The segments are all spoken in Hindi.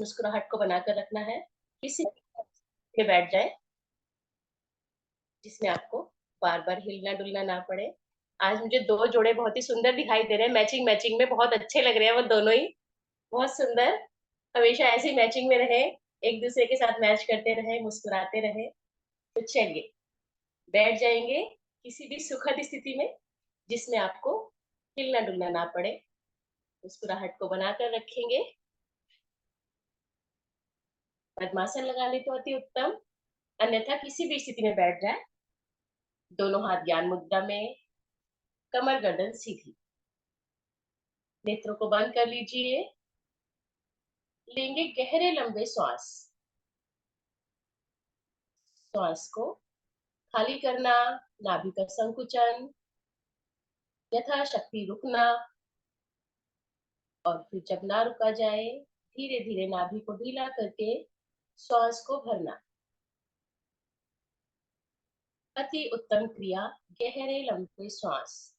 मुस्कुराहट को बनाकर रखना है। किसी पे बैठ जाएँ, जिसमें आपको बार-बार हिलना-डुलना ना पड़े। आज मुझे 2 जोड़े बहुत ही सुंदर दिखाई दे रहे हैं, मैचिंग-मैचिंग में बहुत अच्छे लग रहे हैं वो दोनों ही, बहुत सुंदर। हमेशा ऐसे ही मैचिंग में रहें, एक-दूसरे के साथ मैच करते रहें, मुस्कुराते रहें। तो चलिए, बैठ जाएँगे किसी भी सुखद स्थिति में, जिसमें आपको हिलना-डुलना ना पड़े। मुस्कुराहट को बनाकर रखेंगे। पद्मासन लगा लें तो अति उत्तम, अन्यथा किसी भी स्थिति में बैठ जाएँ। दोनों हाथ ज्ञान मुद्रा में, कमर गर्दन सीधी। नेत्रों को बंद कर लीजिए। लेंगे गहरे लंबे श्वास। श्वास को खाली करना, नाभि का संकुचन, यथाशक्ति रुकना और फिर जब ना रुका जाए, धीरे-धीरे नाभि को ढीला करके श्वास को भरना। अति उत्तम क्रिया, गहरे लंबे श्वास।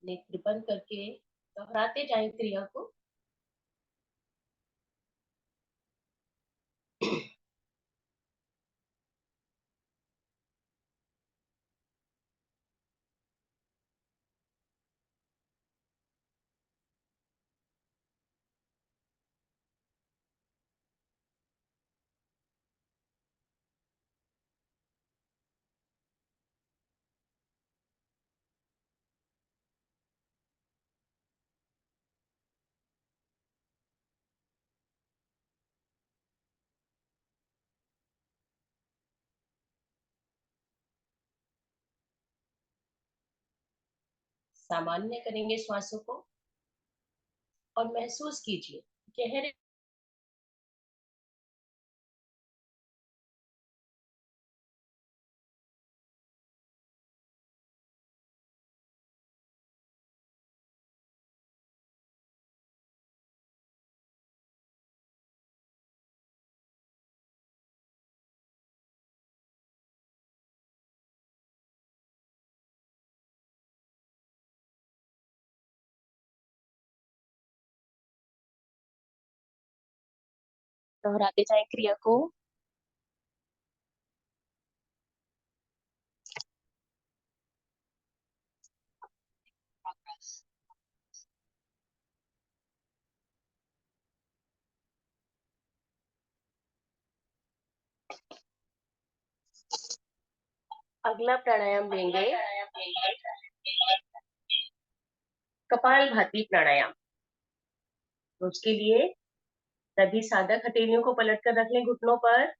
नेत्र बंद करके दोहराते जाएं क्रिया को। सामान्य करेंगे श्वासों को और महसूस कीजिए गहरे दोहराते जाएं क्रिया को। अगला प्राणायाम लेंगे कपालभाति प्राणायाम। तो उसके लिए सभी साधक हथेलियों को पलट कर रख लें घुटनों पर।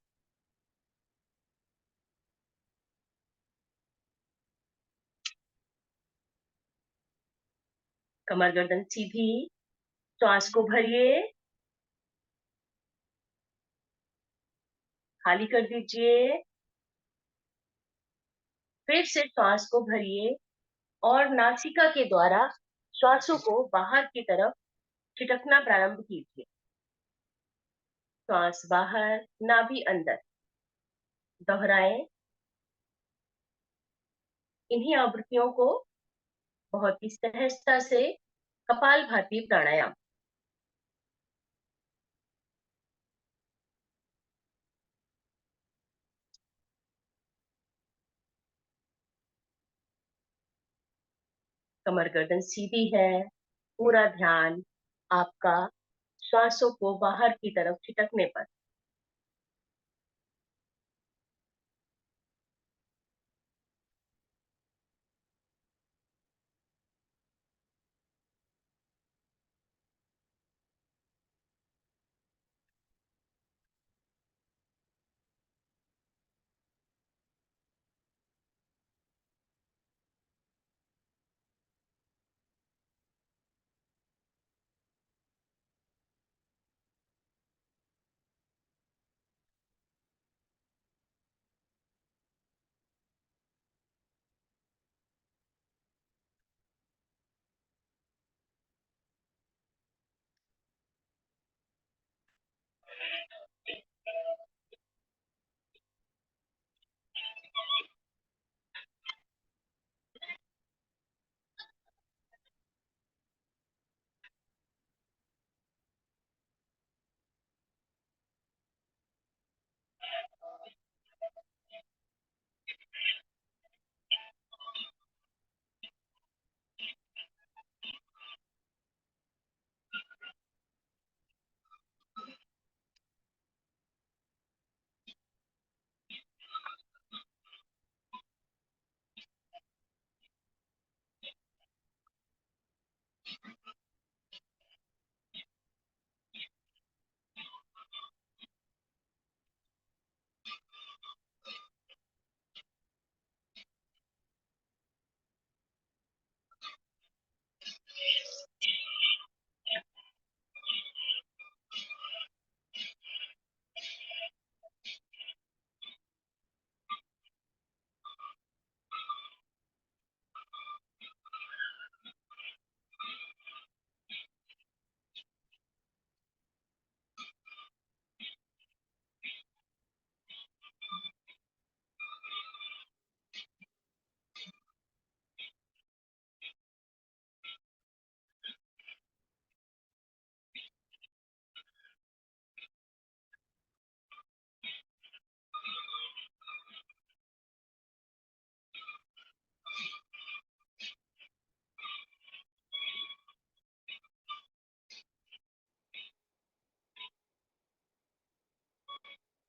कमर गर्दन सीधी। श्वास को भरिए, खाली कर दीजिए। फिर से श्वास को भरिए और नासिका के द्वारा श्वासों को बाहर की तरफ छिटकना प्रारंभ कीजिए। श्वास बाहर, नाभि अंदर। दोहराएं। इन्हीं आवृत्तियों को बहुत ही सहजता से कपालभाति प्राणायाम। कमर गर्दन सीधी है, पूरा ध्यान आपका श्वासों को बाहर की तरफ छिटकने पर।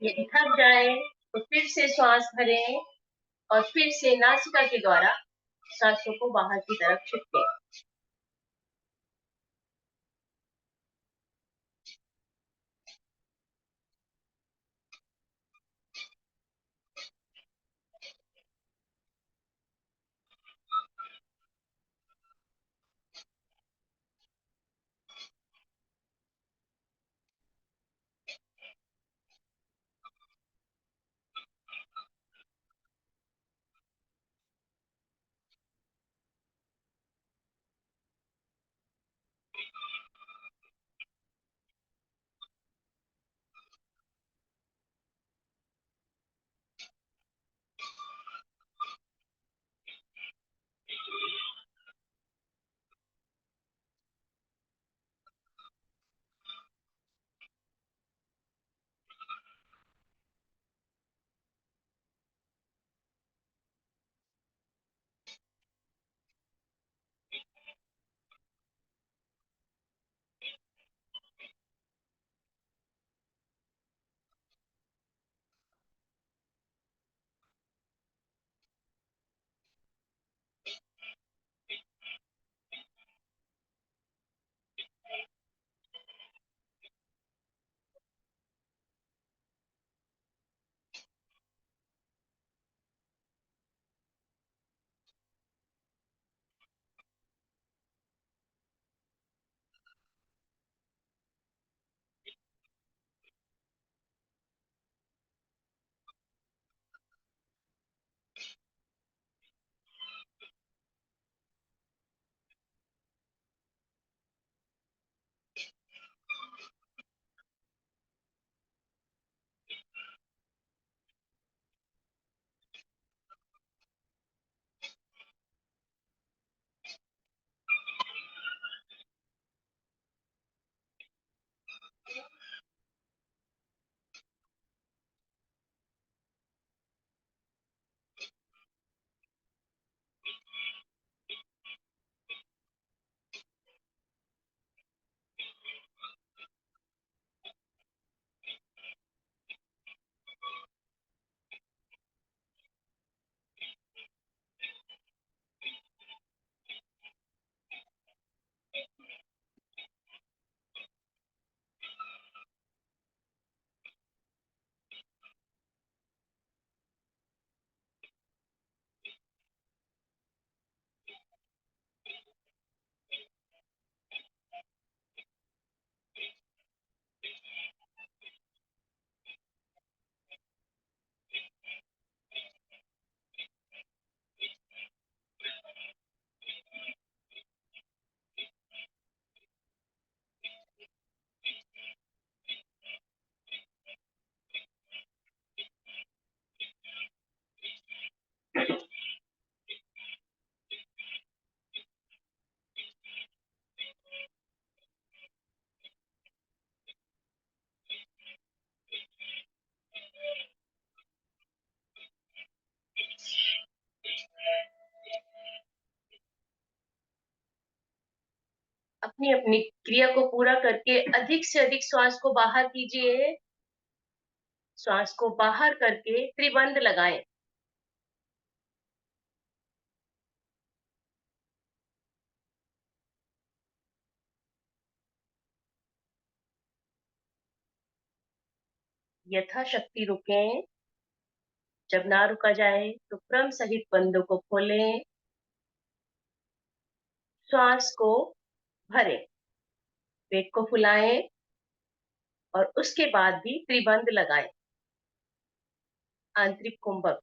यदि थक जाए तो फिर से श्वास भरें और फिर से नासिका के द्वारा सांसों को बाहर की तरफ खींचें। अपनी अपनी क्रिया को पूरा करके अधिक से अधिक श्वास को बाहर कीजिए। श्वास को बाहर करके त्रिबंध लगाएं। यथाशक्ति रुकें। जब ना रुका जाए तो क्रम सहित बंदों को खोलें। श्वास को भरें, पेट को फुलाएं और उसके बाद भी त्रिबंध लगाएं। आंतरिक कुंभक,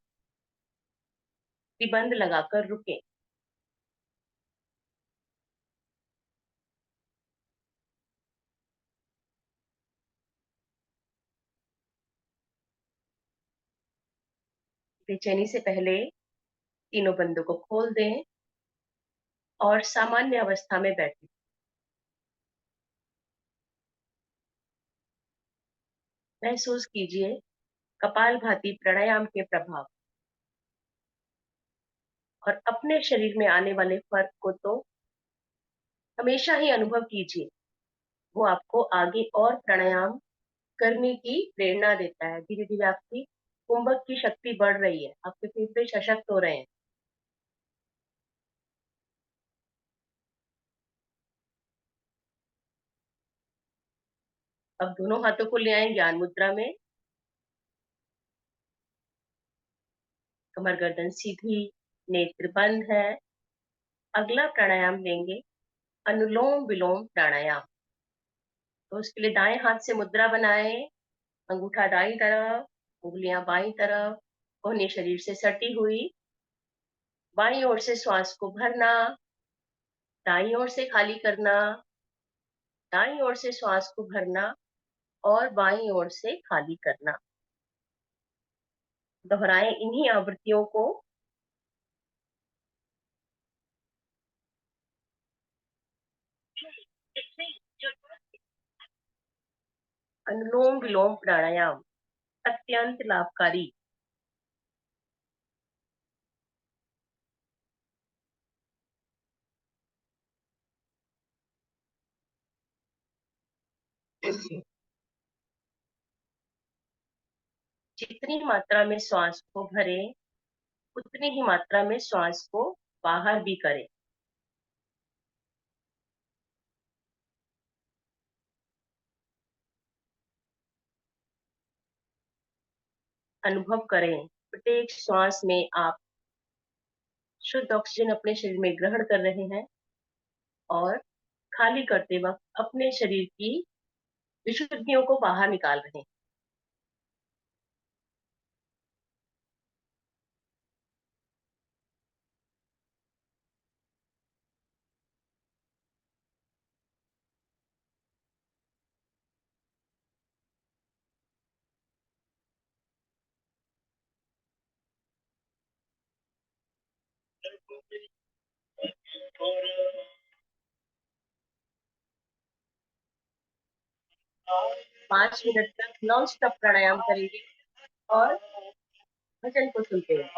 त्रिबंध लगाकर रुकें। बेचैनी से पहले तीनों बंदों को खोल दें और सामान्य अवस्था में बैठें। महसूस कीजिए कपालभाति प्राणायाम के प्रभाव और अपने शरीर में आने वाले फर्क को तो हमेशा ही अनुभव कीजिए। वो आपको आगे और प्राणायाम करने की प्रेरणा देता है। धीरे-धीरे आपकी कुंभक की शक्ति बढ़ रही है, आपके फेफड़े सशक्त हो रहे हैं। अब दोनों हाथों को ले आएँ ज्ञान मुद्रा में, कमर गर्दन सीधी, नेत्र बंद है। अगला प्राणायाम लेंगे, अनुलोम-विलोम प्राणायाम। तो उसके लिए दाएँ हाथ से मुद्रा बनाएँ, अंगूठा दाईं तरफ, उँगलियाँ बाईं तरफ, कोहनी शरीर से सटी हुई। बाईं ओर से श्वास को भरना, दाईं ओर से खाली करना, दाईं ओर से श्वास को भरना और बाईं ओर से खाली करना। दोहराएँ इन्हीं आवृत्तियों को। अनुलोम-विलोम प्राणायाम अत्यंत लाभकारी। जितनी मात्रा में श्वास को भरें, उतनी ही मात्रा में श्वास को बाहर भी करें। अनुभव करें, प्रत्येक श्वास में आप शुद्ध ऑक्सीजन अपने शरीर में ग्रहण कर रहे हैं और खाली करते वक़्त अपने शरीर की विशुद्धियों को बाहर निकाल रहे हैं। और 5 मिनट तक नॉन स्टॉप प्राणायाम करेंगे और भजन को सुनते हैं।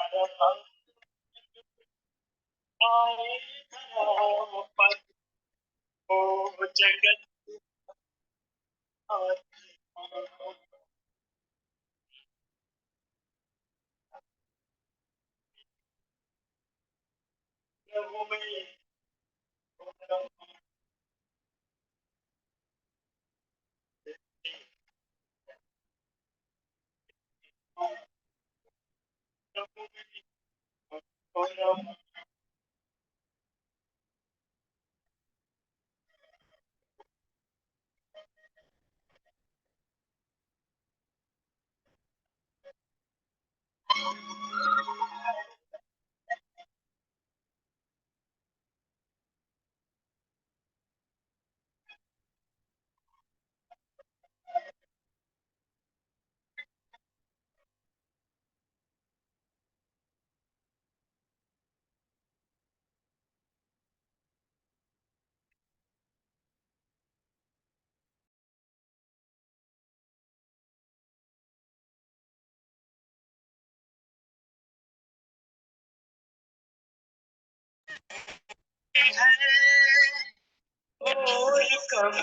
और कब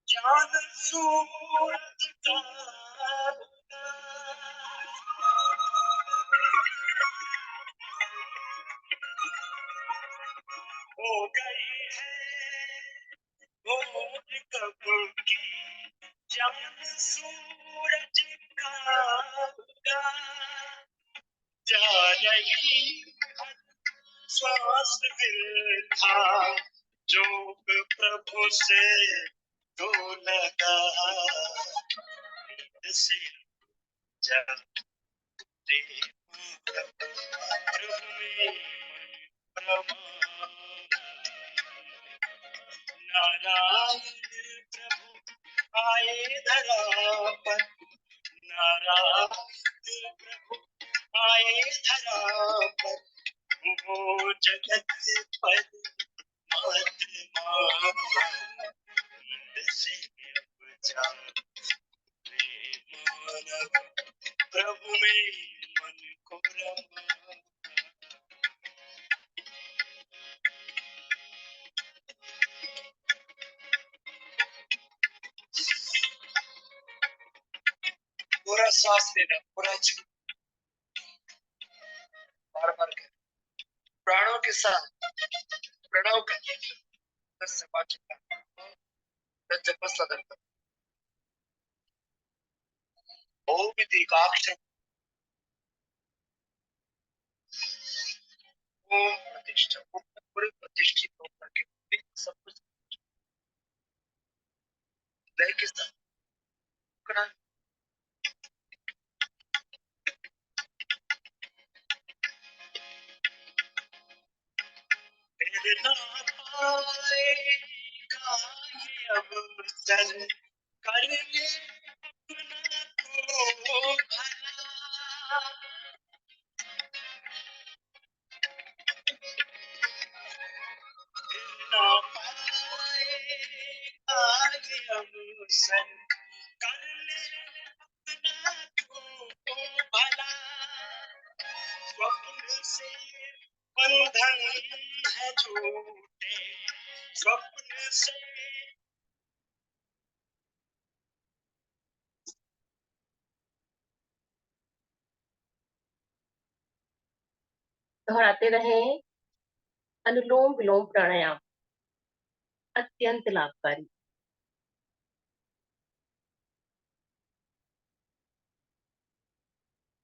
चाँद सूरज का हो गई है और कब की चाँद सूरज का जा रही श्वास दिल था जो प्रभु से तो लगा से जब प्रभु में प्रभु नारायण प्रभु आए धरा पर नारायण प्रभु आए धरा पर वो जगत पर आत्मा से उपजा मानव प्रभु में मन को रमा पूरा सांस लेना, पूरा बार बार प्राणों के साथ प्रणव का 10 से 5 जपस्ला करता ओम दीर्घाक्षर ओम प्रतिष्ठा ओम पूरे प्रतिष्ठित होकर के सब कुछ लय के साथ करना। तेरे ना पाएगा ये अवसर कर ले अपना को भला ना पाएगा ये अवसर कर ले अपना को भला स्वप्न से बंधन है झूठे स्वप्न से दोहराते रहें। अनुलोम विलोम प्राणायाम अत्यंत लाभकारी।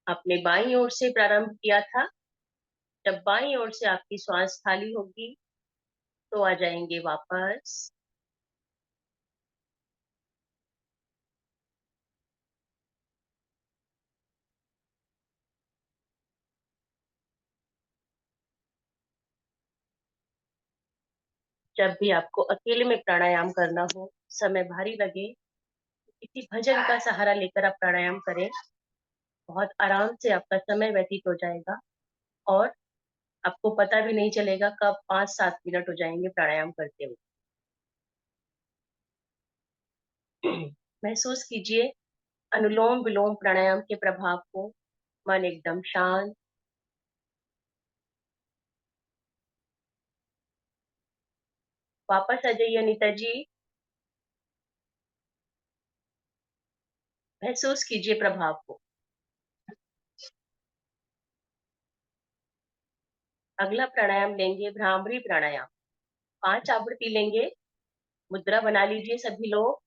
आपने बाईं ओर से प्रारंभ किया था। जब बाईं ओर से आपकी श्वास खाली होगी तो आ जाएंगे वापस। जब भी आपको अकेले में प्राणायाम करना हो, समय भारी लगे, किसी भजन का सहारा लेकर आप प्राणायाम करें। बहुत आराम से आपका समय व्यतीत हो जाएगा और आपको पता भी नहीं चलेगा कब 5-7 मिनट हो जाएंगे प्राणायाम करते हुए। महसूस कीजिए अनुलोम विलोम प्राणायाम के प्रभाव को। मन एकदम शांत। वापस आ जाइए अनीता जी। महसूस कीजिए प्रभाव को। अगला प्राणायाम लेंगे भ्रामरी प्राणायाम। 5 आवृत्ति लेंगे। मुद्रा बना लीजिए सभी लोग।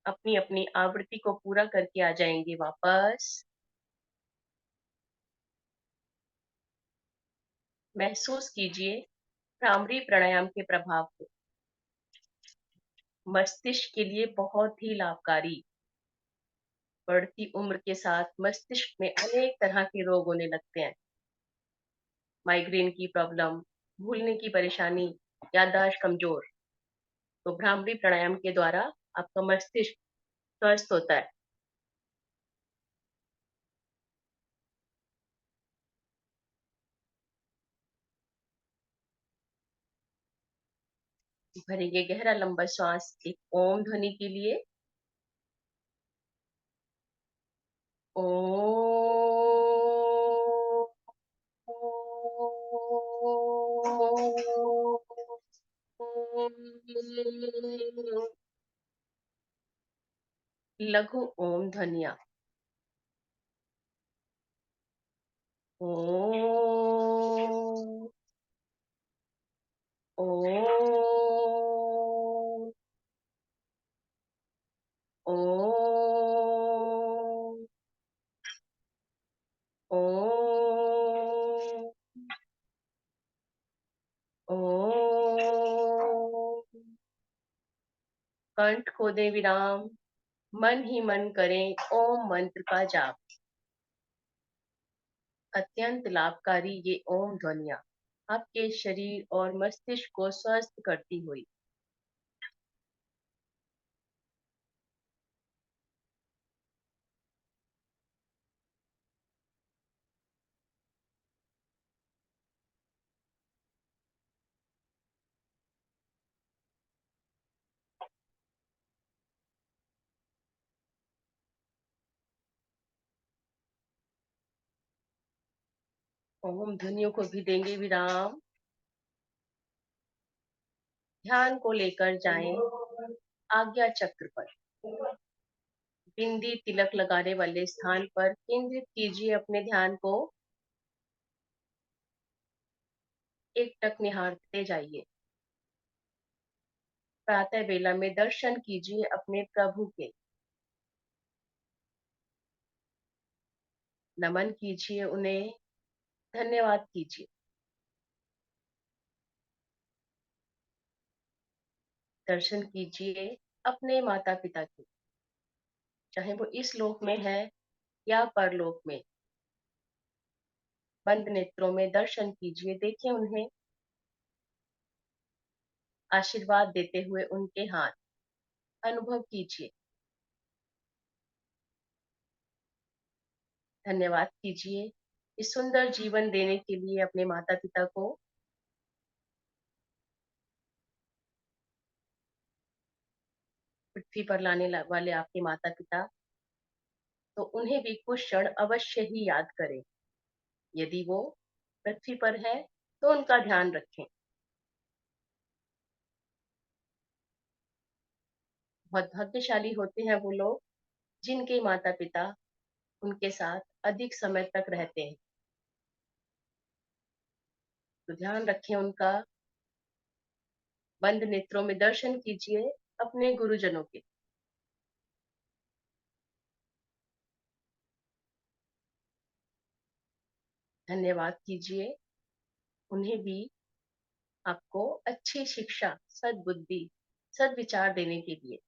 अपनी अपनी आवृत्ति को पूरा करके आ जाएंगे वापस। महसूस कीजिए भ्रामरी प्राणायाम के प्रभाव को। मस्तिष्क के लिए बहुत ही लाभकारी। बढ़ती उम्र के साथ मस्तिष्क में अनेक तरह के रोग होने लगते हैं। माइग्रेन की प्रॉब्लम, भूलने की परेशानी, याददाश्त कमजोर। तो भ्रामरी प्राणायाम के द्वारा आपका मस्तिष्क स्वस्थ होता है। भरेंगे गहरा लंबा श्वास एक ओम ध्वनि के लिए। लघु ओम ध्वनिया। ओम ओम ओम ओम ओम। कंठ को दे विराम, मन ही मन करें ओम मंत्र का जाप। अत्यंत लाभकारी ये ओम ध्वनिया आपके शरीर और मस्तिष्क को स्वस्थ करती हुई। ओम ध्वनियों को भी देंगे विराम। ध्यान को लेकर जाएं आज्ञा चक्र पर। बिंदी तिलक लगाने वाले स्थान पर केंद्रित कीजिए अपने ध्यान को। एकटक निहारते जाइए। प्रातः बेला में दर्शन कीजिए अपने प्रभु के। नमन कीजिए उन्हें, धन्यवाद कीजिए। दर्शन कीजिए अपने माता पिता के, चाहे वो इस लोक में है या परलोक में। बंद नेत्रों में दर्शन कीजिए, देखिए उन्हें। आशीर्वाद देते हुए उनके हाथ अनुभव कीजिए। धन्यवाद कीजिए इस सुंदर जीवन देने के लिए अपने माता पिता को। पृथ्वी पर लाने वाले आपके माता पिता, तो उन्हें भी कुछ क्षण अवश्य ही याद करें। यदि वो पृथ्वी पर है तो उनका ध्यान रखें। बहुत भाग्यशाली होते हैं वो लोग जिनके माता पिता उनके साथ अधिक समय तक रहते हैं। तो ध्यान रखें उनका। बंद नेत्रों में दर्शन कीजिए अपने गुरुजनों के। धन्यवाद कीजिए उन्हें भी आपको अच्छी शिक्षा, सद्बुद्धि, सद्विचार देने के लिए।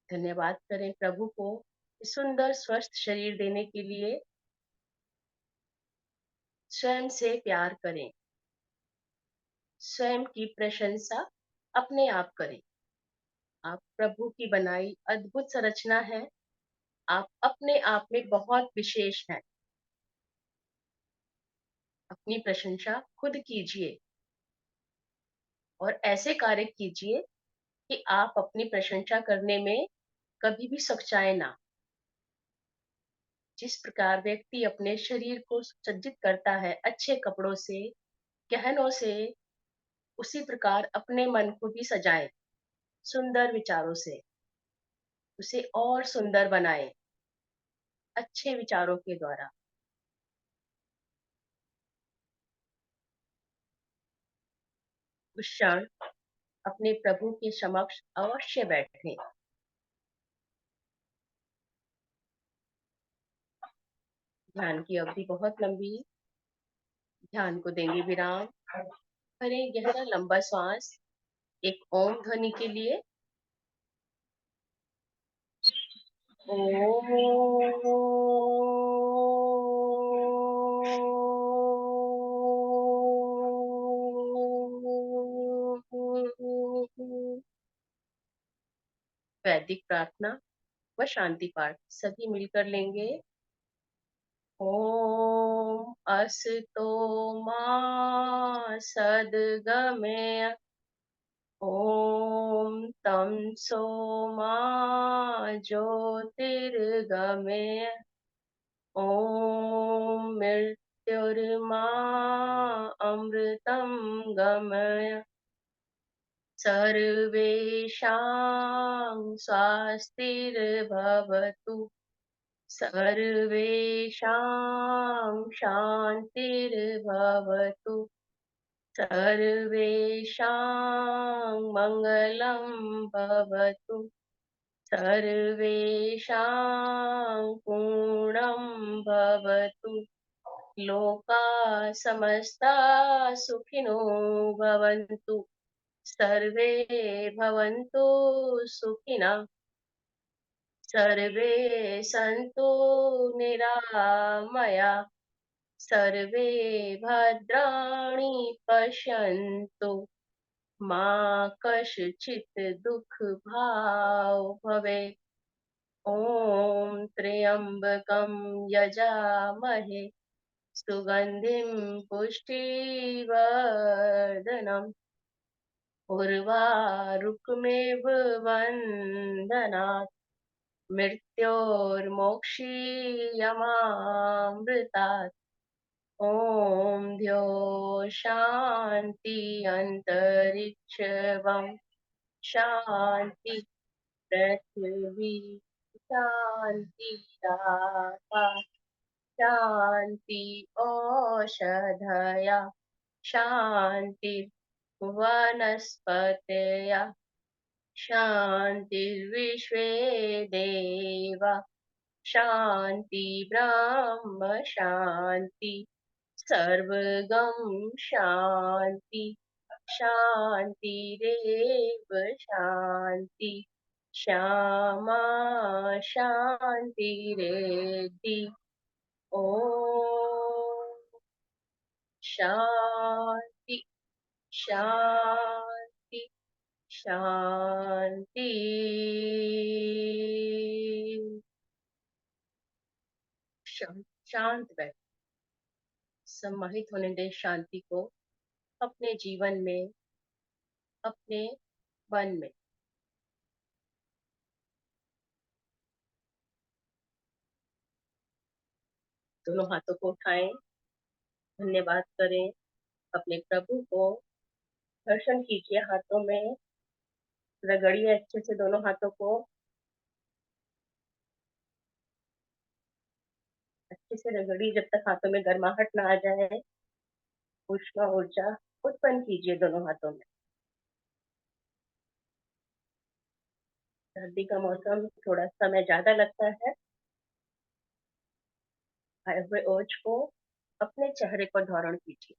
धन्यवाद करें प्रभु को इस सुंदर स्वस्थ शरीर देने के लिए। स्वयं से प्यार करें। स्वयं की प्रशंसा अपने आप करें। आप प्रभु की बनाई अद्भुत संरचना है। आप अपने आप में बहुत विशेष हैं। अपनी प्रशंसा खुद कीजिए और ऐसे कार्य कीजिए कि आप अपनी प्रशंसा करने में कभी भी सच्चाए ना। जिस प्रकार व्यक्ति अपने शरीर को सुसज्जित करता है अच्छे कपड़ों से, गहनों से, उसी प्रकार अपने मन को भी सजाएं सुंदर विचारों से। उसे और सुंदर बनाएं अच्छे विचारों के द्वारा। उस क्षण अपने प्रभु के समक्ष अवश्य बैठें। ध्यान की अवधि बहुत लंबी। ध्यान को देंगे विराम। भरें गहरा लंबा श्वास एक ओम ध्वनि के लिए। वैदिक प्रार्थना व शांति पाठ सभी मिलकर लेंगे। ओम अस्तु मा सद्गमय। ॐ तमसो मा ज्योतिर्गमय। ॐ मृत्युर्मा अमृतं गमय। सर्वेषां स्वास्तिर्भवतु, सर्वेषां शान्तिर्भवतु, सर्वेषां मङ्गलं भवतु, सर्वेषां पूर्णं भवतु, लोकाः समस्ता सुखिनो भवन्तु, सर्वे भवन्तु सुखिनः, सर्वे सन्तु निरामया, सर्वे भद्राणि पश्यन्तु, मा कश्चित् दुःखभाग् भवेत्। ॐ त्र्यम्बकं यजामहे सुगन्धिं पुष्टिवर्धनम्, उर्वारुकमेव बन्धनात्, मृत्योर्मोक्षीयमामृतात्। ॐ द्यो शान्ति अन्तरिक्षं शान्ति, पृथिवी शान्ति, आकाश शान्ति, ओषधय शान्ति, वनस्पतयः शान्तिर्विश्वे देवा शान्ति, ब्रह्म शान्ति, सर्वगं शान्ति, शान्तिरेव शान्ति, श्यामा शान्तिरेधि। ॐ शान्ति शान्ति शान्ति। शांत बैठ, सम्मानित होने दे शांति को अपने जीवन में, अपने मन में। दोनों हाथों को उठाएं, धन्यवाद करें अपने प्रभु को, दर्शन कीजिए, हाथों में रगड़िए अच्छे से दोनों हाथों को, अच्छे से रगड़िए जब तक हाथों में गर्माहट ना आ जाए। उष्ण ऊर्जा उत्पन्न कीजिए दोनों हाथों में। सर्दी का मौसम, थोड़ा समय ज्यादा लगता है। आए हुए ओज को अपने चेहरे पर धारण कीजिए,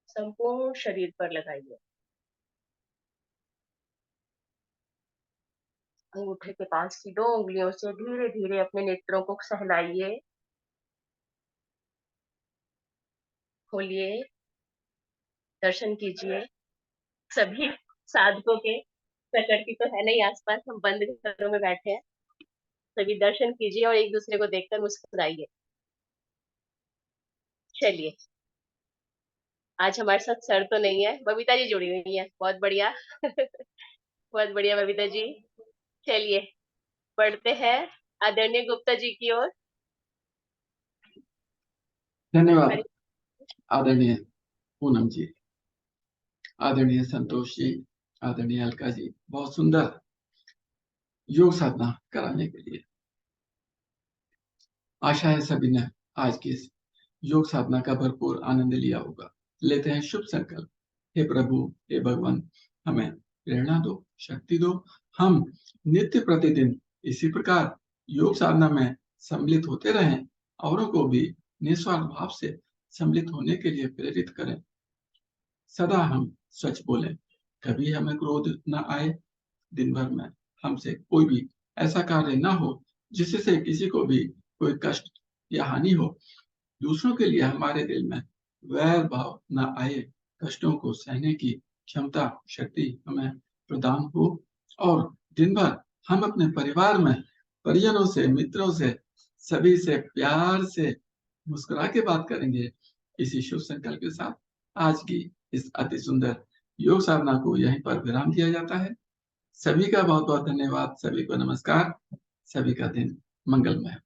संपूर्ण शरीर पर लगाइए। अंगूठे के पास की 2 उंगलियों से धीरे धीरे अपने नेत्रों को सहलाइए, खोलिए, दर्शन कीजिए। सभी साधकों के प्रकृति तो है नहीं आसपास, हम बंद घरों में बैठे हैं। सभी दर्शन कीजिए और एक दूसरे को देखकर मुस्कुराइए। चलिए, आज हमारे साथ सर तो नहीं है, बबीता जी जुड़ी हुई है, बहुत बढ़िया बहुत बढ़िया बबीता जी। चलिए बढ़ते हैं आदरणीय गुप्ता जी की ओर। धन्यवाद आदरणीय पूनम जी, आदरणीय संतोष जी, आदरणीय अलका जी, बहुत सुंदर योग साधना कराने के लिए। आशा है सभी ने आज की इस योग साधना का भरपूर आनंद लिया होगा। लेते हैं शुभ संकल्प। हे प्रभु, हे भगवान, हमें प्रेरणा दो, शक्ति दो। हम नित्य प्रतिदिन इसी प्रकार योग साधना में सम्मिलित होते रहें, औरों को भी निस्वार्थ भाव से सम्मिलित होने के लिए प्रेरित करें। सदा हम सच बोलें, कभी हमें क्रोध न आए। दिन भर में हमसे कोई भी ऐसा कार्य न हो जिससे किसी को भी कोई कष्ट या हानि हो। दूसरों के लिए हमारे दिल में वैर भाव न आए। कष्टों को सहने की क्षमता, शक्ति हमें प्रदान हो। और दिन भर हम अपने परिवार में परिजनों से, मित्रों से, सभी से प्यार से मुस्कुरा के बात करेंगे। इसी शुभ संकल्प के साथ आज की इस अति सुंदर योग साधना को यहीं पर विराम दिया जाता है। सभी का बहुत बहुत धन्यवाद, सभी को नमस्कार, सभी का दिन मंगलमय।